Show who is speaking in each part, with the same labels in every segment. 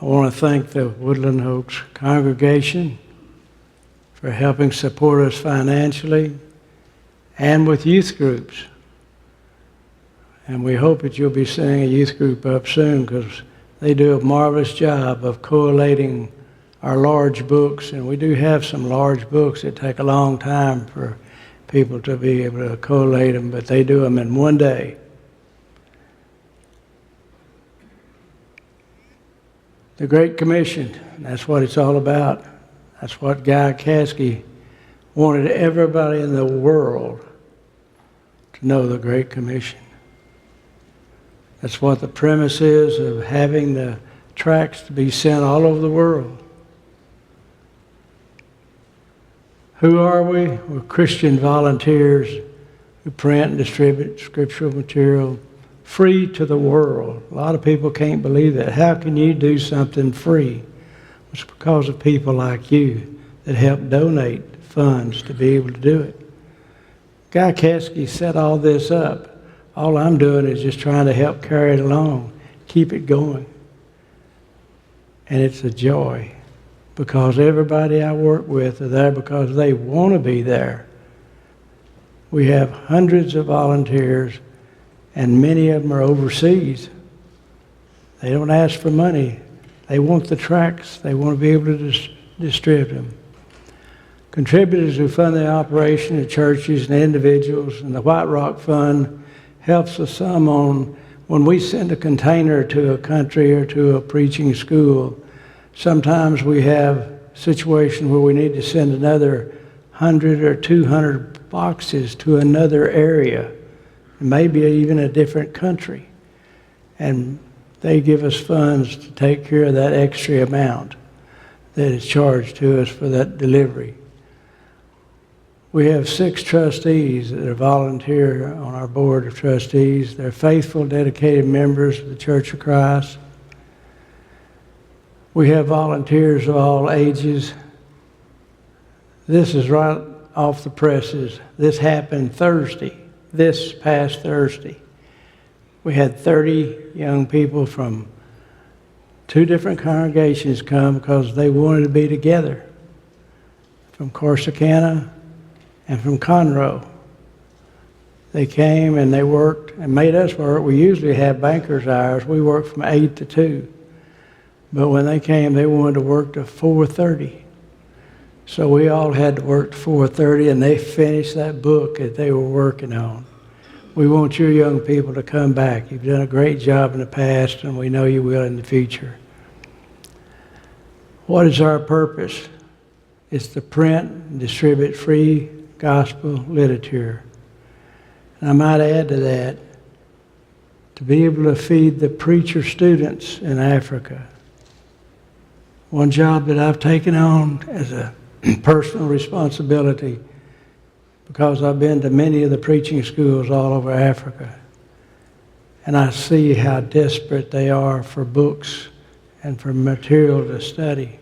Speaker 1: I want to thank the Woodland Oaks congregation for helping support us financially and with youth groups. And we hope that you'll be setting a youth group up soon, because they do a marvelous job of collating our large books. And we do have some large books that take a long time for people to be able to collate them, but they do them in one day. The Great Commission, that's what it's all about. That's what Guy Caskey wanted everybody in the world to know, the Great Commission. That's what the premise is of having the tracts to be sent all over the world. Who are we? We're Christian volunteers who print and distribute scriptural material free to the world. A lot of people can't believe that. How can you do something free? It's because of people like you that help donate funds to be able to do it. Guy Caskey set all this up. All I'm doing is just trying to help carry it along, keep it going. And it's a joy, because everybody I work with are there because they want to be there. We have hundreds of volunteers, and many of them are overseas. They don't ask for money. They want the tracts. They want to be able to distribute them. Contributors who fund the operation of churches and individuals, and the White Rock Fund helps us some on when we send a container to a country or to a preaching school. Sometimes we have a situation where we need to send another 100 or 200 boxes to another area, maybe even a different country. And they give us funds to take care of that extra amount that is charged to us for that delivery. We have 6 trustees that are volunteer on our board of trustees. They're faithful, dedicated members of the Church of Christ. We have volunteers of all ages. This is right off the presses. This happened Thursday, this past Thursday. We had 30 young people from 2 different congregations come because they wanted to be together, from Corsicana and from Conroe. They came and they worked and made us work. We usually have banker's hours. We work from 8 to 2. But when they came, they wanted to work to 4:30. So we all had to work to 4:30, and they finished that book that they were working on. We want your young people to come back. You've done a great job in the past, and we know you will in the future. What is our purpose? It's to print and distribute free gospel literature. And I might add to that, to be able to feed the preacher students in Africa. One job that I've taken on as a personal responsibility, because I've been to many of the preaching schools all over Africa, and I see how desperate they are for books and for material to study.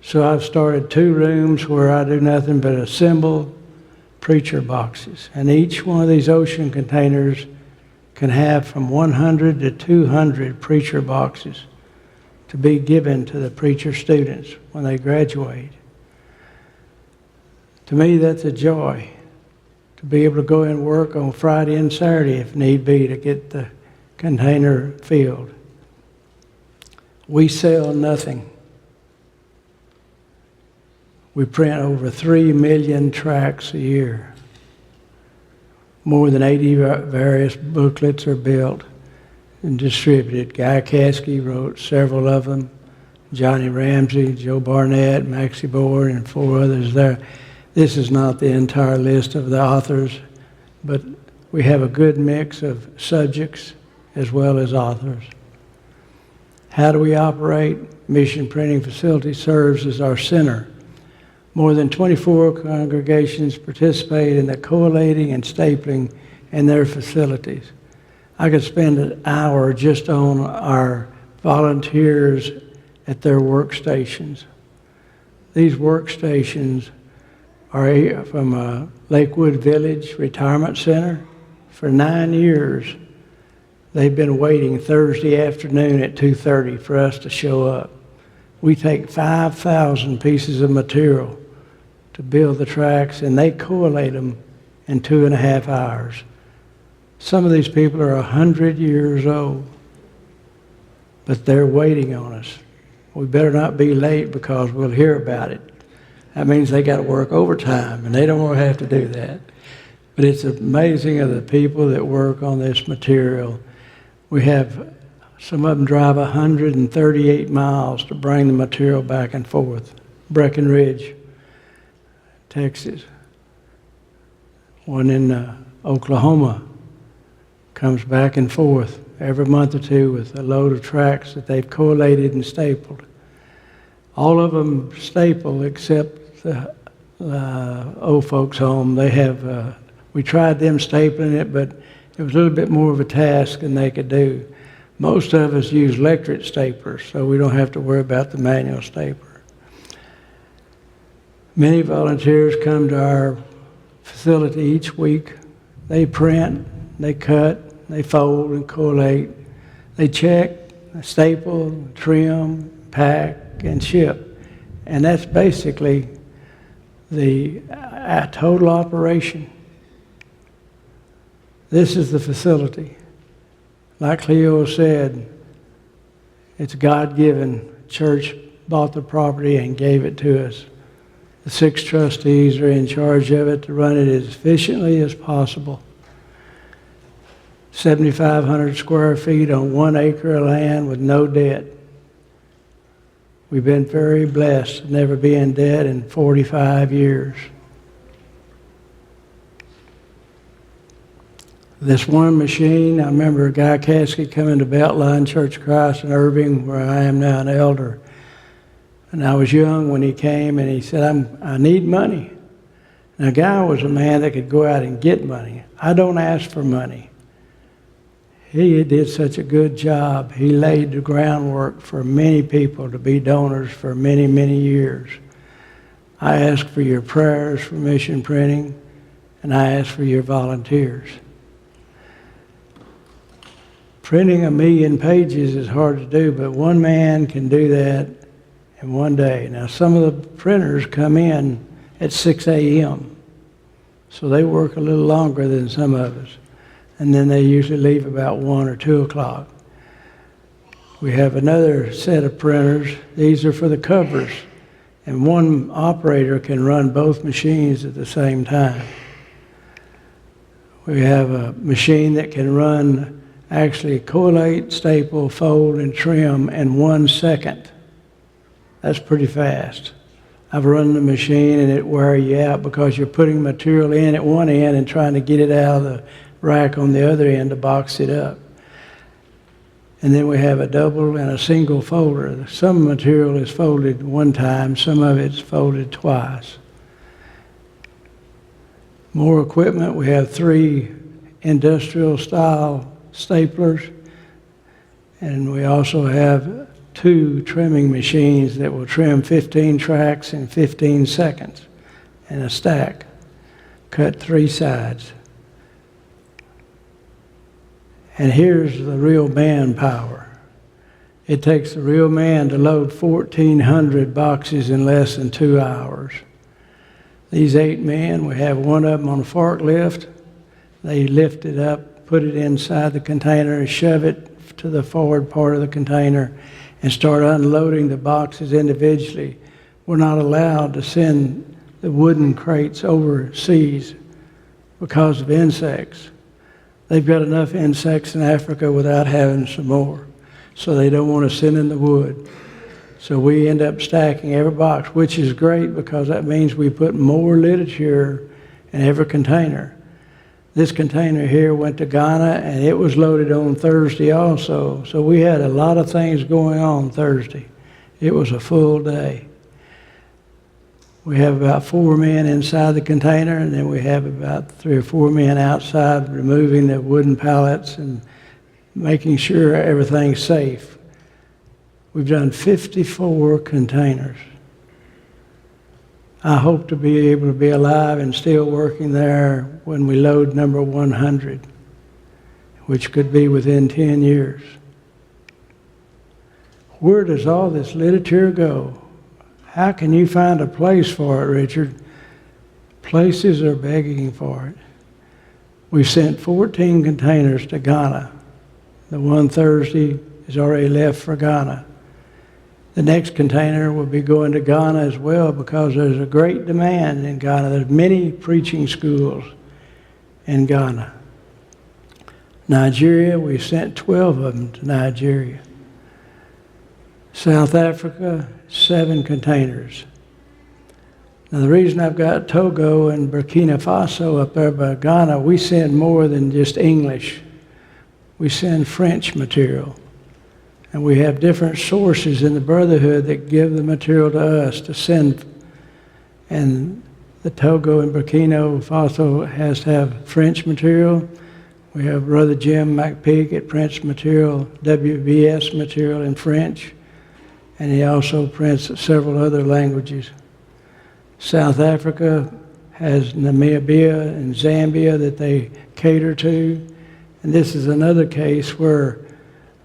Speaker 1: So I've started 2 rooms where I do nothing but assemble preacher boxes, and each one of these ocean containers can have from 100 to 200 preacher boxes to be given to the preacher students when they graduate. To me, that's a joy, to be able to go and work on Friday and Saturday if need be to get the container filled. We sell nothing. We print over 3 million tracts a year. More than 80 various booklets are built and distributed. Guy Caskey wrote several of them. Johnny Ramsey, Joe Barnett, Maxie Board, and 4 others there. This is not the entire list of the authors, but we have a good mix of subjects as well as authors. How do we operate? Mission Printing Facility serves as our center. More than 24 congregations participate in the collating and stapling in their facilities. I could spend an hour just on our volunteers at their workstations. These workstations are from Lakewood Village Retirement Center. For 9 years, They've been waiting Thursday afternoon at 2:30 for us to show up. We take 5,000 pieces of material to build the tracks, and they collate them in 2.5 hours. Some of these people are 100 years old, but they're waiting on us. We better not be late because we'll hear about it. That means they got to work overtime, and they don't want to have to do that. But it's amazing of the people that work on this material. We have some of them drive 138 miles to bring the material back and forth. Breckenridge, Texas. One in Oklahoma comes back and forth every month or two with a load of tracks that they've collated and stapled. All of them staple except the old folks home. They have, we tried them stapling it, but it was a little bit more of a task than they could do. Most of us use electric staplers, so we don't have to worry about the manual stapler. Many volunteers come to our facility each week. They print, they cut, they fold and collate. They check, staple, trim, pack, and ship. And that's basically the total operation. This is the facility. Like Cleo said, it's God-given. Church bought the property and gave it to us. The 6 trustees are in charge of it to run it as efficiently as possible. 7,500 square feet on 1 acre of land with no debt. We've been very blessed to never be in debt in 45 years. This one machine, I remember a guy casket coming to Beltline Church of Christ in Irving, where I am now an elder. And I was young when he came, and he said, I need money. Now, a guy was a man that could go out and get money. I don't ask for money. He did such a good job. He laid the groundwork for many people to be donors for many, many years. I ask for your prayers for mission printing, and I ask for your volunteers. Printing 1 million pages is hard to do, but one man can do that in one day. Now, some of the printers come in at 6 a.m., so they work a little longer than some of us. And then they usually leave about 1 or 2 o'clock. We have another set of printers. These are for the covers, and one operator can run both machines at the same time. We have a machine that can run, actually collate, staple, fold, and trim in 1 second. That's pretty fast. I've run the machine and it wears you out because you're putting material in at one end and trying to get it out of the rack on the other end to box it up. And then we have a double and a single folder. Some material is folded one time, some of it's folded twice. More equipment, we have 3 industrial style staplers, and we also have 2 trimming machines that will trim 15 tracks in 15 seconds in a stack, cut 3 sides. And here's the real manpower. It takes a real man to load 1,400 boxes in less than 2 hours. These 8 men, we have one of them on a forklift. They lift it up, put it inside the container, and shove it to the forward part of the container and start unloading the boxes individually. We're not allowed to send the wooden crates overseas because of insects. They've got enough insects in Africa without having some more, so they don't want to send in the wood. So we end up stacking every box, which is great because that means we put more literature in every container. This container here went to Ghana, and it was loaded on Thursday also. So we had a lot of things going on Thursday. It was a full day. We have about 4 men inside the container, and then we have about 3 or 4 men outside removing the wooden pallets and making sure everything's safe. We've done 54 containers. I hope to be able to be alive and still working there when we load number 100. which could be within 10 years. Where does all this literature go? How can you find a place for it, Richard? Places are begging for it. We've sent 14 containers to Ghana. The one Thursday is already left for Ghana. The next container will be going to Ghana as well because there's a great demand in Ghana. There's many preaching schools in Ghana. Nigeria, we sent 12 of them to Nigeria. South Africa, 7 containers. Now the reason I've got Togo and Burkina Faso up there by Ghana, we send more than just English. We send French material. And we have different sources in the Brotherhood that give the material to us to send. And the Togo and Burkina Faso has to have French material. We have Brother Jim McPeak at Prints Material, WBS material in French. And he also prints several other languages. South Africa has Namibia and Zambia that they cater to. And this is another case where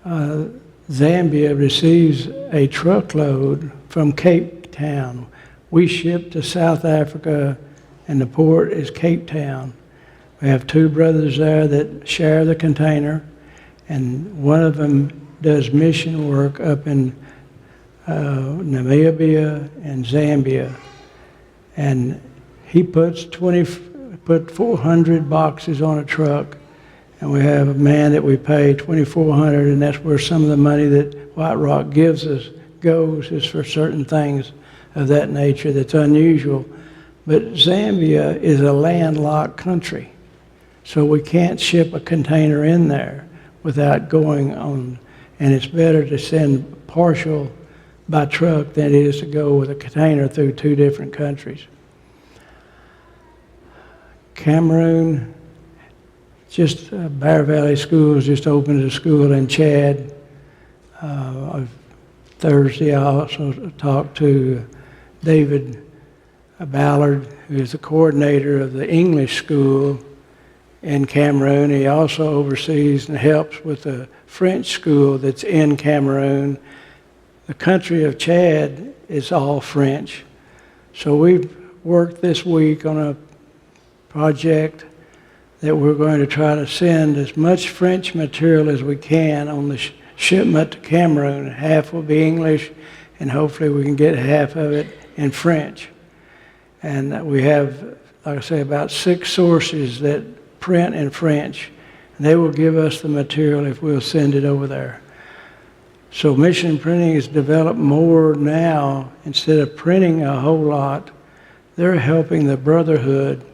Speaker 1: Zambia receives a truckload from Cape Town. We ship to South Africa, and the port is Cape Town. We have 2 brothers there that share the container, and one of them does mission work up in Namibia and Zambia. And he puts 400 boxes on a truck. And we have a man that we pay $2,400, and that's where some of the money that White Rock gives us goes, is for certain things of that nature that's unusual. But Zambia is a landlocked country, so we can't ship a container in there without going on. And it's better to send partial by truck than it is to go with a container through 2 different countries. Cameroon, just Bear Valley Schools just opened a school in Chad. Thursday I also talked to David Ballard, who is the coordinator of the English school in Cameroon. He also oversees and helps with the French school that's in Cameroon. The country of Chad is all French. So we've worked this week on a project that we're going to try to send as much French material as we can on the shipment to Cameroon. Half will be English, and hopefully we can get half of it in French. And we have, like I say, about 6 sources that print in French. And they will give us the material if we'll send it over there. So Mission Printing has developed more now. Instead of printing a whole lot, they're helping the Brotherhood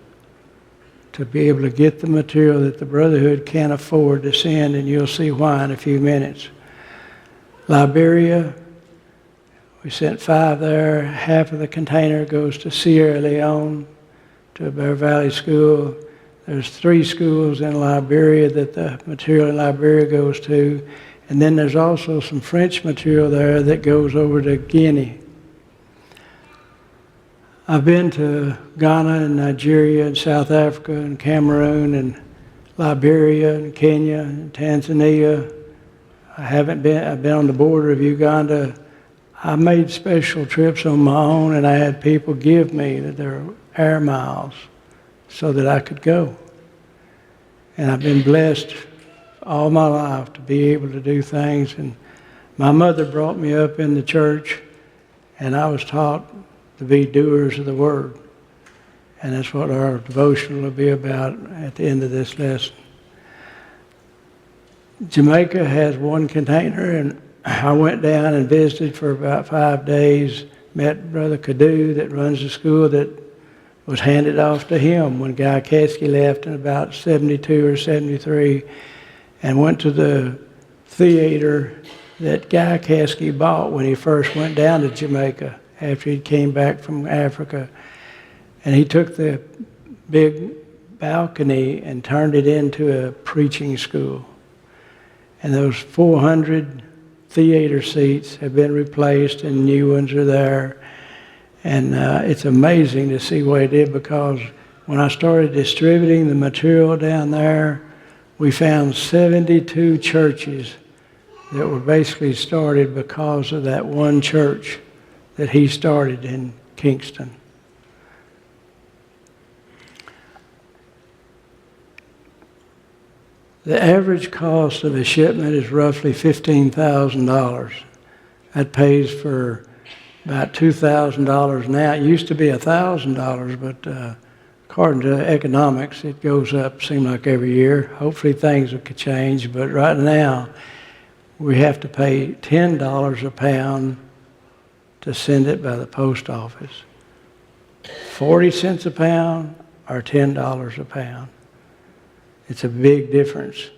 Speaker 1: to be able to get the material that the Brotherhood can't afford to send, and you'll see why in a few minutes. Liberia, we sent 5 there. Half of the container goes to Sierra Leone, to Bear Valley School. There's 3 schools in Liberia that the material in Liberia goes to, and then there's also some French material there that goes over to Guinea. I've been to Ghana and Nigeria and South Africa and Cameroon and Liberia and Kenya and Tanzania. I've been on the border of Uganda. I made special trips on my own, and I had people give me their air miles so that I could go. And I've been blessed all my life to be able to do things. And my mother brought me up in the church, and I was taught to be doers of the word. And that's what our devotion will be about at the end of this lesson. Jamaica has 1 container, and I went down and visited for about 5 days, met Brother Cadu that runs the school that was handed off to him when Guy Kesky left in about 72 or 73, and went to the theater that Guy Kesky bought when he first went down to Jamaica after he came back from Africa. And he took the big balcony and turned it into a preaching school. And those 400 theater seats have been replaced and new ones are there. And it's amazing to see what he did, because when I started distributing the material down there, We found 72 churches that were basically started because of that one church that he started in Kingston. The average cost of a shipment is roughly $15,000. That pays for about $2,000 now. It used to be $1,000, but according to economics, it goes up, seems like every year. Hopefully things will change, but right now we have to pay $10 a pound to send it by the post office. 40 cents a pound or $10 a pound. It's a big difference.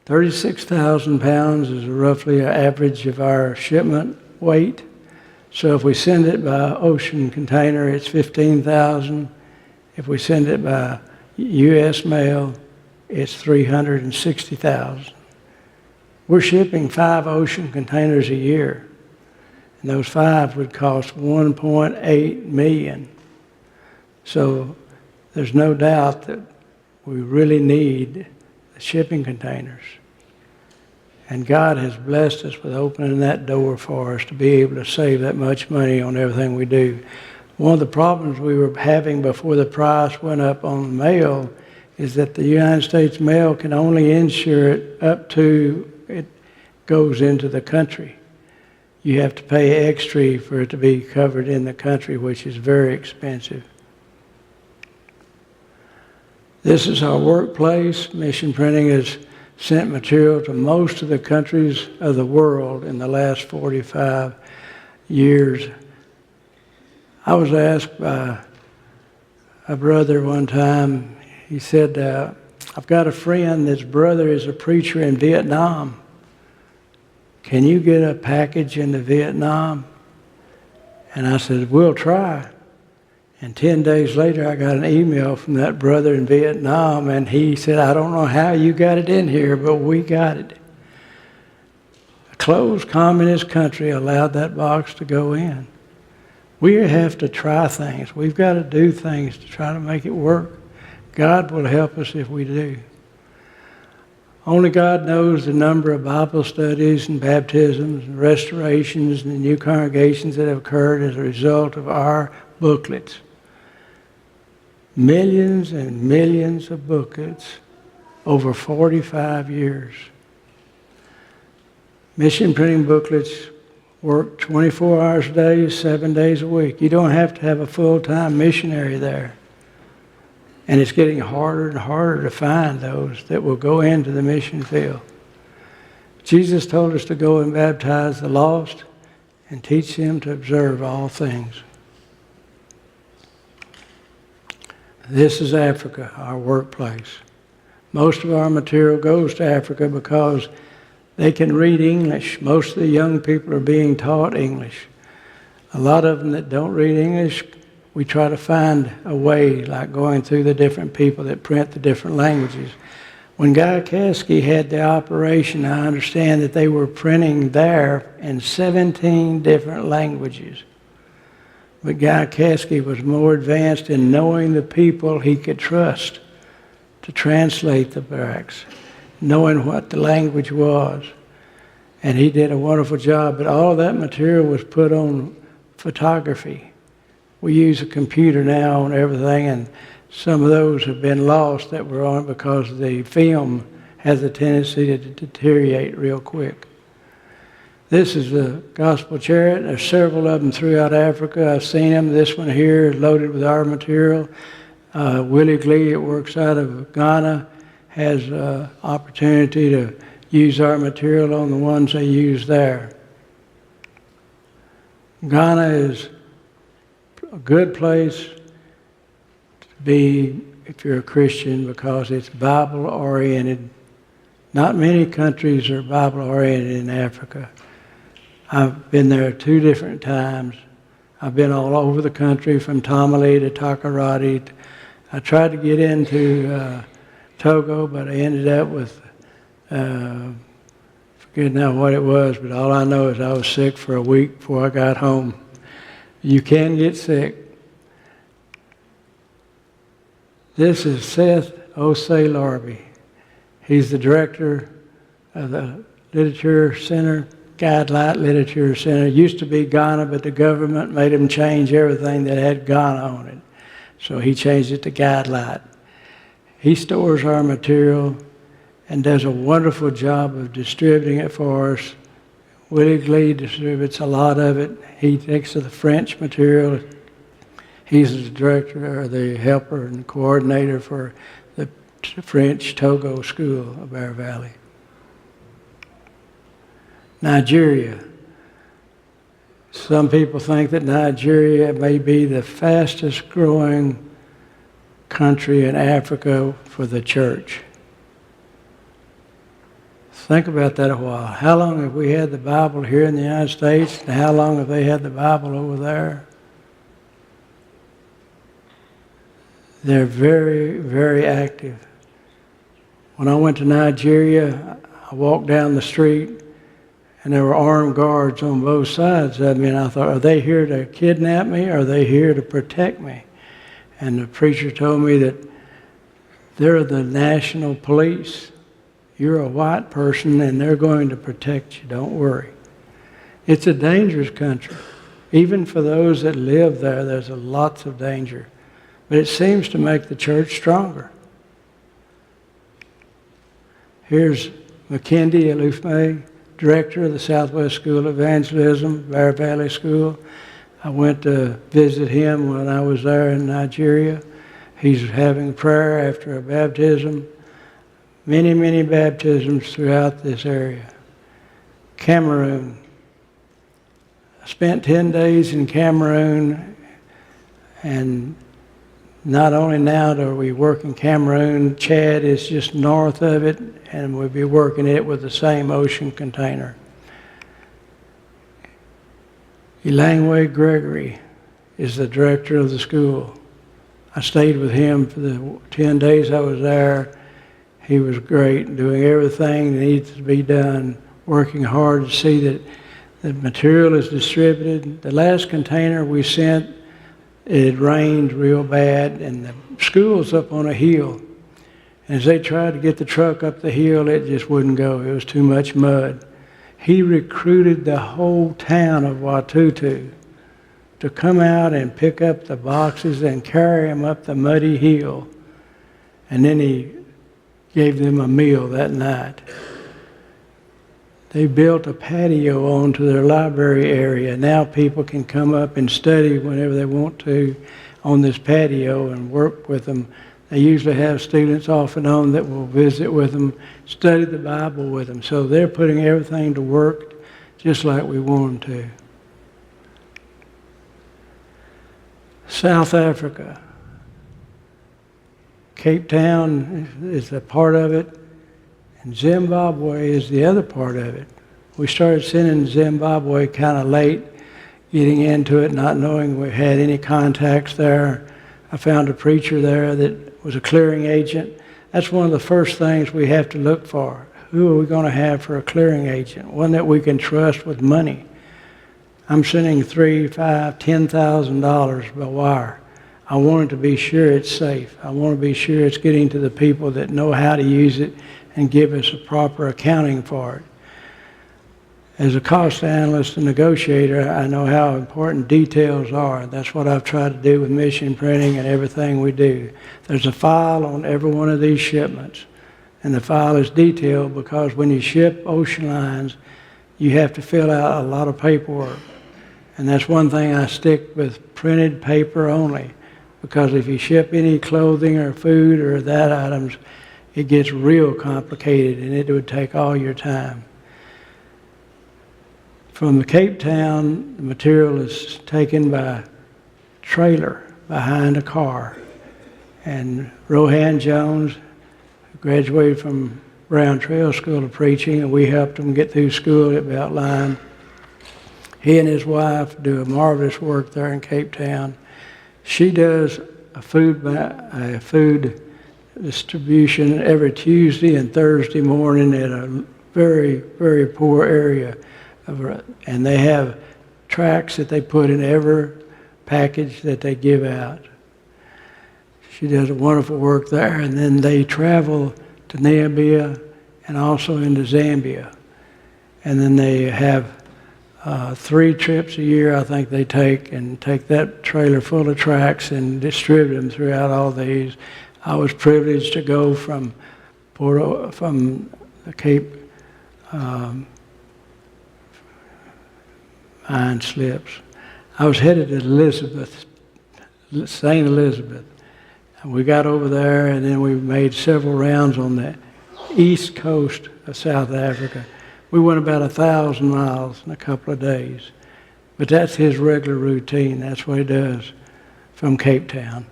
Speaker 1: 36,000 pounds is roughly an average of our shipment weight. So if we send it by ocean container, it's 15,000. If we send it by U.S. mail, it's 360,000. We're shipping 5 ocean containers a year, and those 5 would cost $1.8 million. So there's no doubt that we really need the shipping containers. And God has blessed us with opening that door for us to be able to save that much money on everything we do. One of the problems we were having before the price went up on the mail is that the United States mail can only insure it up to it goes into the country. You have to pay extra for it to be covered in the country, which is very expensive. This is our workplace. Mission Printing has sent material to most of the countries of the world in the last 45 years. I was asked by a brother one time, he said, I've got a friend, his brother is a preacher in Vietnam. Can you get a package into Vietnam? And I said, we'll try. And 10 days later, I got an email from that brother in Vietnam, and he said, I don't know how you got it in here, but we got it. A closed communist country allowed that box to go in. We have to try things. We've got to do things to try to make it work. God will help us if we do. Only God knows the number of Bible studies and baptisms and restorations and new congregations that have occurred as a result of our booklets. Millions and millions of booklets over 45 years. Mission Printing booklets work 24 hours a day, 7 days a week. You don't have to have a full-time missionary there. And it's getting harder and harder to find those that will go into the mission field. Jesus told us to go and baptize the lost and teach them to observe all things. This is Africa, our workplace. Most of our material goes to Africa because they can read English. Most of the young people are being taught English. A lot of them that don't read English, we try to find a way, like going through the different people that print the different languages. When Guy Caskey had the operation, I understand that they were printing there in 17 different languages. But Guy Caskey was more advanced in knowing the people he could trust to translate the barracks, knowing what the language was. And he did a wonderful job, but all of that material was put on photography. We use a computer now on everything, and some of those have been lost that were on because the film has a tendency to deteriorate real quick. This is the gospel chariot. There's several of them throughout Africa. I've seen them. This one here is loaded with our material. Willie Glee, it works out of Ghana, has opportunity to use our material on the ones they use there. Ghana is a good place to be if you're a Christian because it's Bible-oriented. Not many countries are Bible-oriented in Africa. I've been there 2 different times. I've been all over the country from Tamale to Takoradi. I tried to get into Togo, but I ended up with, forget now what it was, but all I know is I was sick for a week before I got home. You can get sick. This is Seth Osei Larby. He's the director of the Literature Center, Guidelight Literature Center. It used to be Ghana, but the government made him change everything that had Ghana on it. So he changed it to Guidelight. He stores our material and does a wonderful job of distributing it for us. Willie Glee distributes a lot of it. He takes the French material. He's the director or the helper and coordinator for the French Togo School of Bear Valley. Nigeria. Some people think that Nigeria may be the fastest growing country in Africa for the church. Think about that a while. How long have we had the Bible here in the United States, and how long have they had the Bible over there? They're very, very active. When I went to Nigeria, I walked down the street, and there were armed guards on both sides of me, and I thought, are they here to kidnap me, or are they here to protect me? And the preacher told me that they're the national police. You're a white person, and they're going to protect you. Don't worry. It's a dangerous country. Even for those that live there, there's lots of danger. But it seems to make the church stronger. Here's McKindy Alufme, director of the Southwest School of Evangelism, Bear Valley School. I went to visit him when I was there in Nigeria. He's having prayer after a baptism. Many, many baptisms throughout this area. Cameroon. I spent 10 days in Cameroon, and not only now do we work in Cameroon, Chad is just north of it, and we'll be working it with the same ocean container. Elangwe Gregory is the director of the school. I stayed with him for the 10 days I was there. He was great, doing everything that needs to be done, working hard to see that the material is distributed. The last container we sent, it rained real bad, and the school's up on a hill. And as they tried to get the truck up the hill, it just wouldn't go. It was too much mud. He recruited the whole town of Watutu to come out and pick up the boxes and carry them up the muddy hill. And then he gave them a meal that night. They built a patio onto their library area. Now people can come up and study whenever they want to on this patio and work with them. They usually have students off and on that will visit with them, study the Bible with them. So they're putting everything to work just like we want them to. South Africa. Cape Town is a part of it, and Zimbabwe is the other part of it. We started sending Zimbabwe kind of late, getting into it, not knowing we had any contacts there. I found a preacher there that was a clearing agent. That's one of the first things we have to look for. Who are we going to have for a clearing agent? One that we can trust with money. I'm sending $3,000, $5,000, $10,000 by wire. I want to be sure it's safe. I want to be sure it's getting to the people that know how to use it and give us a proper accounting for it. As a cost analyst and negotiator, I know how important details are. That's what I've tried to do with mission printing and everything we do. There's a file on every one of these shipments, and the file is detailed because when you ship ocean lines, you have to fill out a lot of paperwork. And that's one thing I stick with, printed paper only. Because if you ship any clothing or food or that items, it gets real complicated and it would take all your time. From the Cape Town, the material is taken by trailer behind a car. And Rohan Jones graduated from Brown Trail School of Preaching, and we helped him get through school at Beltline. He and his wife do a marvelous work there in Cape Town. She does a food distribution every Tuesday and Thursday morning in a very, very poor area. And they have tracts that they put in every package that they give out. She does a wonderful work there. And then they travel to Namibia and also into Zambia. And then they have 3 trips a year, I think they take, and take that trailer full of tracts and distribute them throughout all these. I was privileged to go from the Cape Mine Slips. I was headed to St. Elizabeth. We got over there, and then we made several rounds on the east coast of South Africa. We went about 1,000 miles in a couple of days. But that's his regular routine. That's what he does from Cape Town.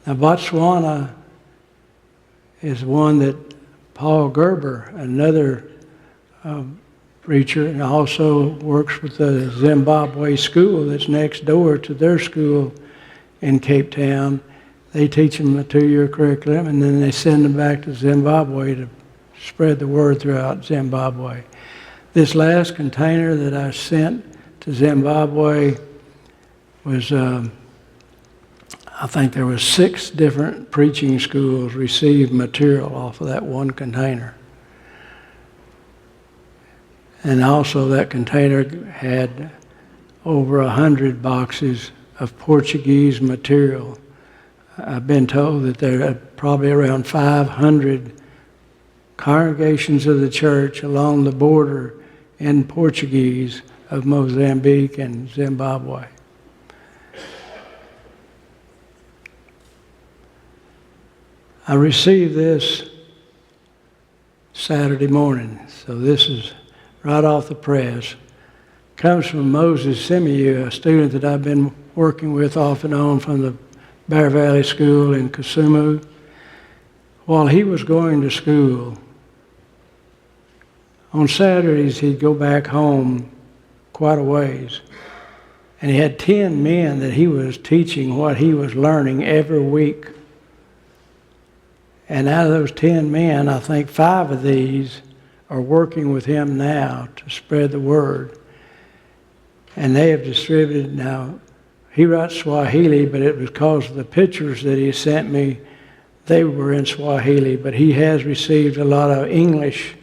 Speaker 1: Now, Botswana is one that Paul Gerber, another preacher, and also works with the Zimbabwe school that's next door to their school in Cape Town. They teach them a 2-year curriculum, and then they send them back to Zimbabwe to spread the word throughout Zimbabwe. This last container that I sent to Zimbabwe was, I think there was 6 different preaching schools received material off of that one container. And also that container had over 100 boxes of Portuguese material. I've been told that there are probably around 500 congregations of the church along the border in Portuguese of Mozambique and Zimbabwe. I received this Saturday morning, so this is right off the press. Comes from Moses Simiyu, a student that I've been working with off and on from the Bear Valley School in Kisumu. While he was going to school, on Saturdays he'd go back home quite a ways, and he had 10 men that he was teaching what he was learning every week. And out of those 10 men, I think 5 of these are working with him now to spread the word. And they have distributed now. He writes Swahili, but it was because of the pictures that he sent me. They were in Swahili, but he has received a lot of English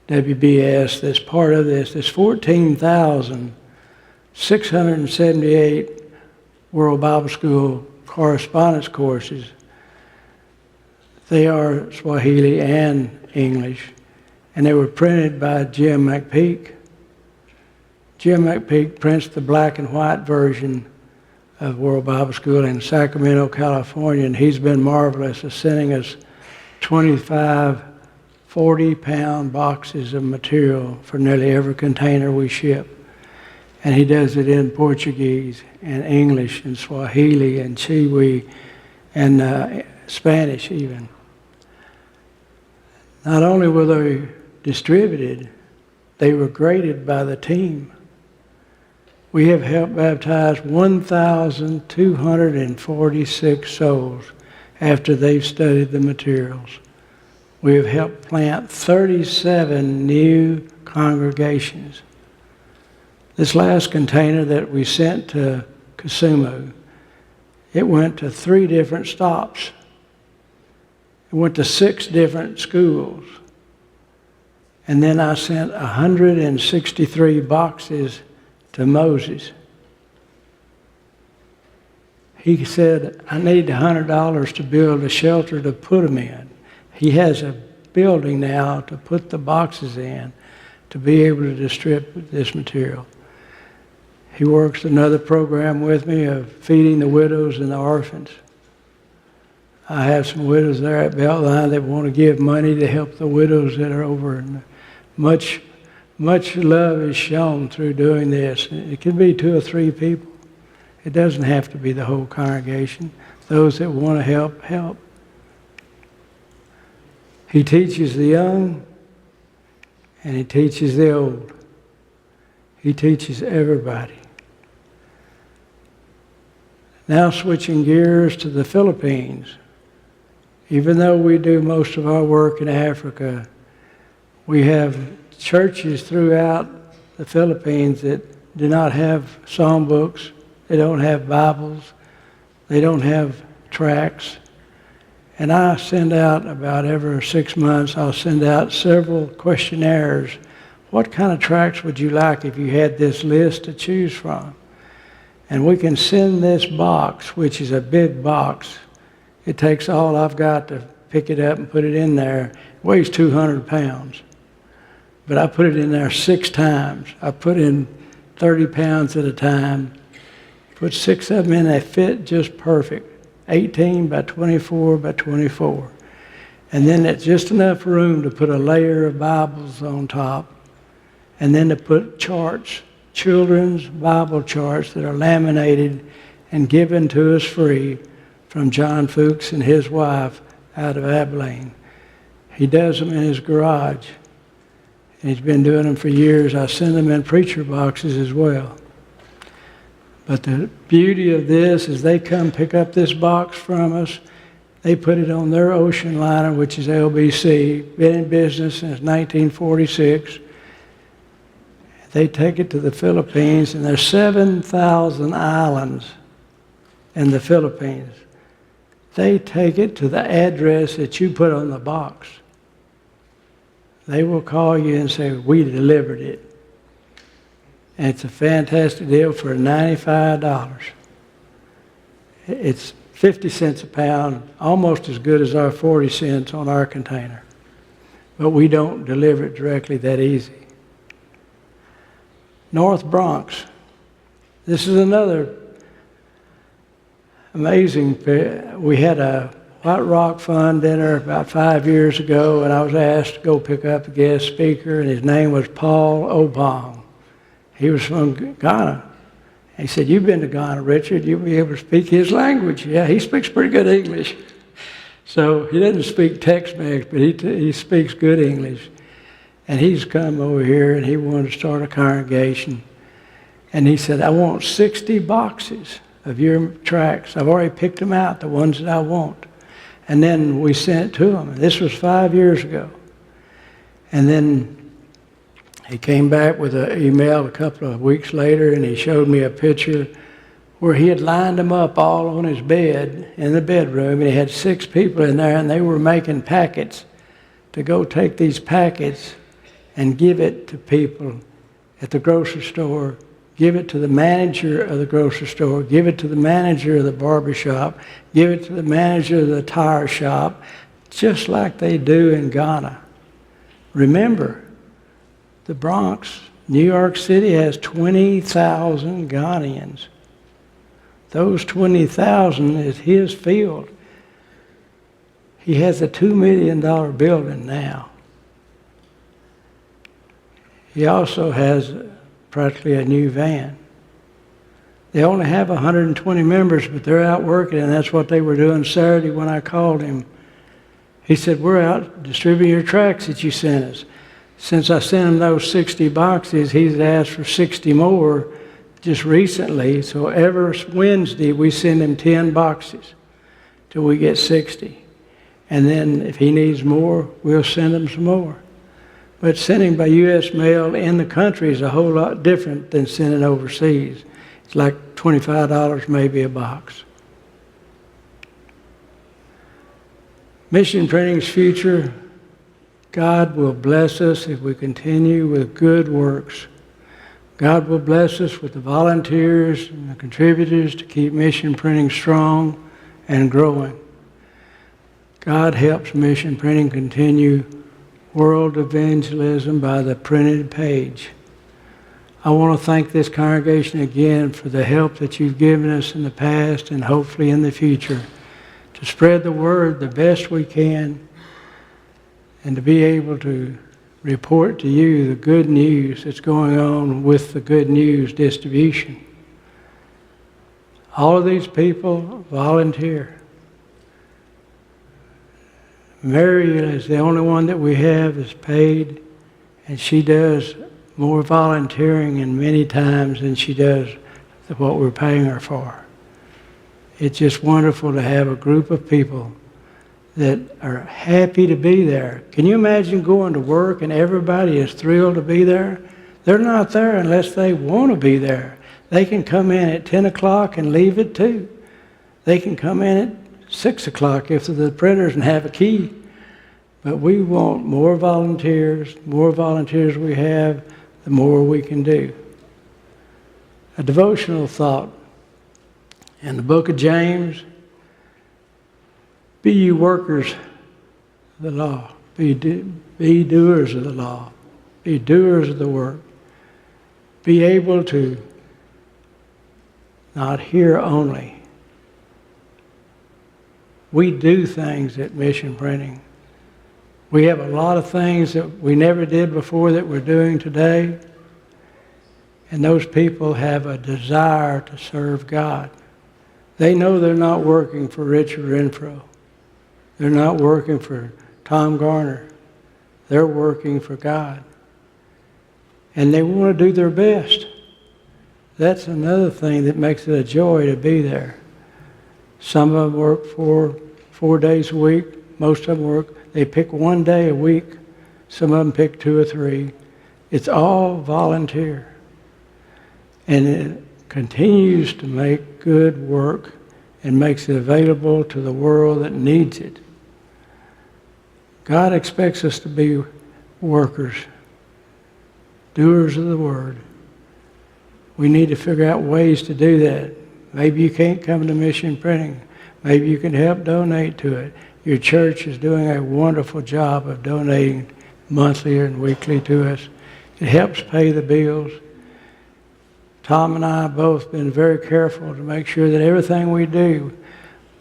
Speaker 1: WBS that's part of this. There's 14,678 World Bible School correspondence courses. They are Swahili and English, and they were printed by Jim McPeak. Jim McPeak prints the black and white version of World Bible School in Sacramento, California, and he's been marvelous at sending us 25 40-pound boxes of material for nearly every container we ship. And he does it in Portuguese and English and Swahili and Chiwi and Spanish even. Not only were they distributed, they were graded by the team. We have helped baptize 1,246 souls after they've studied the materials. We have helped plant 37 new congregations. This last container that we sent to Kisumu, it went to 3 different stops. It went to 6 different schools. And then I sent 163 boxes to Moses. He said, I need $100 to build a shelter to put them in. He has a building now to put the boxes in to be able to distribute this material. He works another program with me of feeding the widows and the orphans. I have some widows there at Beltline that want to give money to help the widows that are over. And much love is shown through doing this. It can be 2 or 3 people. It doesn't have to be the whole congregation. Those that want to help, help. He teaches the young and he teaches the old. He teaches everybody. Now switching gears to the Philippines. Even though we do most of our work in Africa, we have churches throughout the Philippines that do not have songbooks, they don't have Bibles, they don't have tracts, And I send out about every 6 months, I'll send out several questionnaires. What kind of tracts would you like if you had this list to choose from? And we can send this box, which is a big box. It takes all I've got to pick it up and put it in there. It weighs 200 pounds. But I put it in there 6 times. I put in 30 pounds at a time. Put 6 of them in, they fit just perfect. 18 by 24 by 24. And then it's just enough room to put a layer of Bibles on top, and then to put charts, children's Bible charts that are laminated and given to us free from John Fuchs and his wife out of Abilene. He does them in his garage, and he's been doing them for years. I send them in preacher boxes as well. But the beauty of this is they come pick up this box from us. They put it on their ocean liner, which is LBC, been in business since 1946. They take it to the Philippines, and there's 7,000 islands in the Philippines. They take it to the address that you put on the box. They will call you and say, we delivered it. And it's a fantastic deal for $95. It's 50 cents a pound, almost as good as our 40 cents on our container. But we don't deliver it directly that easy. North Bronx. This is another amazing. We had a White Rock Fund dinner about 5 years ago, and I was asked to go pick up the guest speaker, and his name was Paul Obong. He was from Ghana. He said, you've been to Ghana, Richard. You'll be able to speak his language. Yeah, he speaks pretty good English. So he doesn't speak Tex-Mex, but he speaks good English. And he's come over here, and he wanted to start a congregation. And he said, I want 60 boxes of your tracts. I've already picked them out, the ones that I want. And then we sent it to him. And this was 5 years ago. And then he came back with an email a couple of weeks later, and he showed me a picture where he had lined them up all on his bed in the bedroom, and he had 6 people in there, and they were making packets to go take these packets and give it to people at the grocery store, give it to the manager of the grocery store, give it to the manager of the barber shop, give it to the manager of the tire shop, just like they do in Ghana. Remember, the Bronx, New York City, has 20,000 Ghanaians. Those 20,000 is his field. He has a $2 million building now. He also has practically a new van. They only have 120 members, but they're out working, and that's what they were doing Saturday when I called him. He said, we're out distributing your tracts that you sent us. Since I sent him those 60 boxes, he's asked for 60 more just recently. So every Wednesday, we send him 10 boxes till we get 60. And then if he needs more, we'll send him some more. But sending by U.S. mail in the country is a whole lot different than sending overseas. It's like $25 maybe a box. Mission Printing's future. God will bless us if we continue with good works. God will bless us with the volunteers and the contributors to keep Mission Printing strong and growing. God helps Mission Printing continue world evangelism by the printed page. I want to thank this congregation again for the help that you've given us in the past and hopefully in the future to spread the word the best we can, and to be able to report to you the good news that's going on with the good news distribution. All of these people volunteer. Mary is the only one that we have that's paid, and she does more volunteering in many times than she does what we're paying her for. It's just wonderful to have a group of people that are happy to be there. Can you imagine going to work and everybody is thrilled to be there? They're not there unless they want to be there. They can come in at 10 o'clock and leave at 2. They can come in at 6 o'clock if the printers and have a key. But we want more volunteers. More volunteers we have, the more we can do. A devotional thought. In the book of James, be ye workers of the law. Be doers of the law. Be doers of the work. Be able to not hear only. We do things at Mission Printing. We have a lot of things that we never did before that we're doing today. And those people have a desire to serve God. They know they're not working for Richard Renfro. They're not working for Tom Garner. They're working for God. And they want to do their best. That's another thing that makes it a joy to be there. Some of them work 4 days a week. Most of them they pick 1 day a week. Some of them pick 2 or 3. It's all volunteer. And it continues to make good work and makes it available to the world that needs it. God expects us to be workers, doers of the word. We need to figure out ways to do that. Maybe you can't come to Mission Printing. Maybe you can help donate to it. Your church is doing a wonderful job of donating monthly and weekly to us. It helps pay the bills. Tom and I have both been very careful to make sure that everything we do,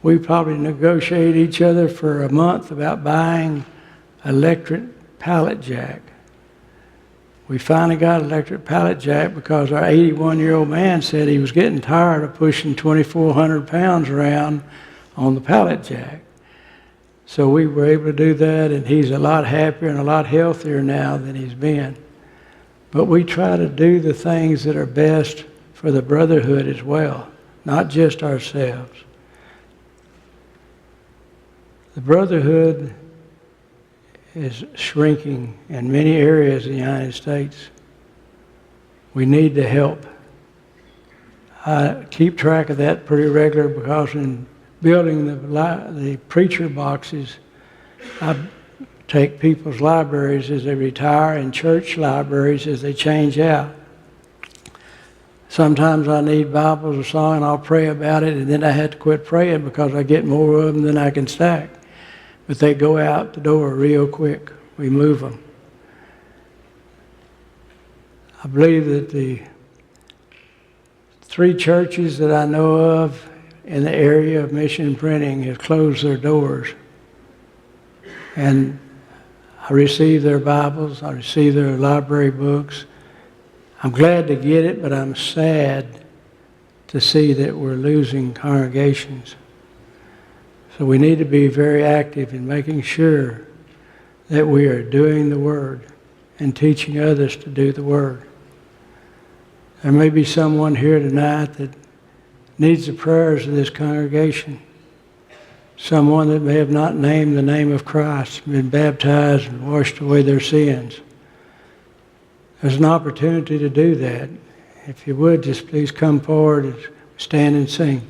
Speaker 1: we probably negotiate each other for a month about buying electric pallet jack. We finally got an electric pallet jack because our 81-year-old man said he was getting tired of pushing 2,400 pounds around on the pallet jack. So we were able to do that, and he's a lot happier and a lot healthier now than he's been. But we try to do the things that are best for the brotherhood as well, not just ourselves. The brotherhood is shrinking in many areas in the United States. We need to help. I keep track of that pretty regular because in building the preacher boxes, I take people's libraries as they retire and church libraries as they change out. Sometimes I need Bibles or song and I'll pray about it, and then I have to quit praying because I get more of them than I can stack. But they go out the door real quick. We move them. I believe that the 3 churches that I know of in the area of Mission Printing have closed their doors. And I receive their Bibles. I receive their library books. I'm glad to get it, but I'm sad to see that we're losing congregations. So we need to be very active in making sure that we are doing the Word and teaching others to do the Word. There may be someone here tonight that needs the prayers of this congregation. Someone that may have not named the name of Christ, been baptized and washed away their sins. There's an opportunity to do that. If you would, just please come forward and stand and sing.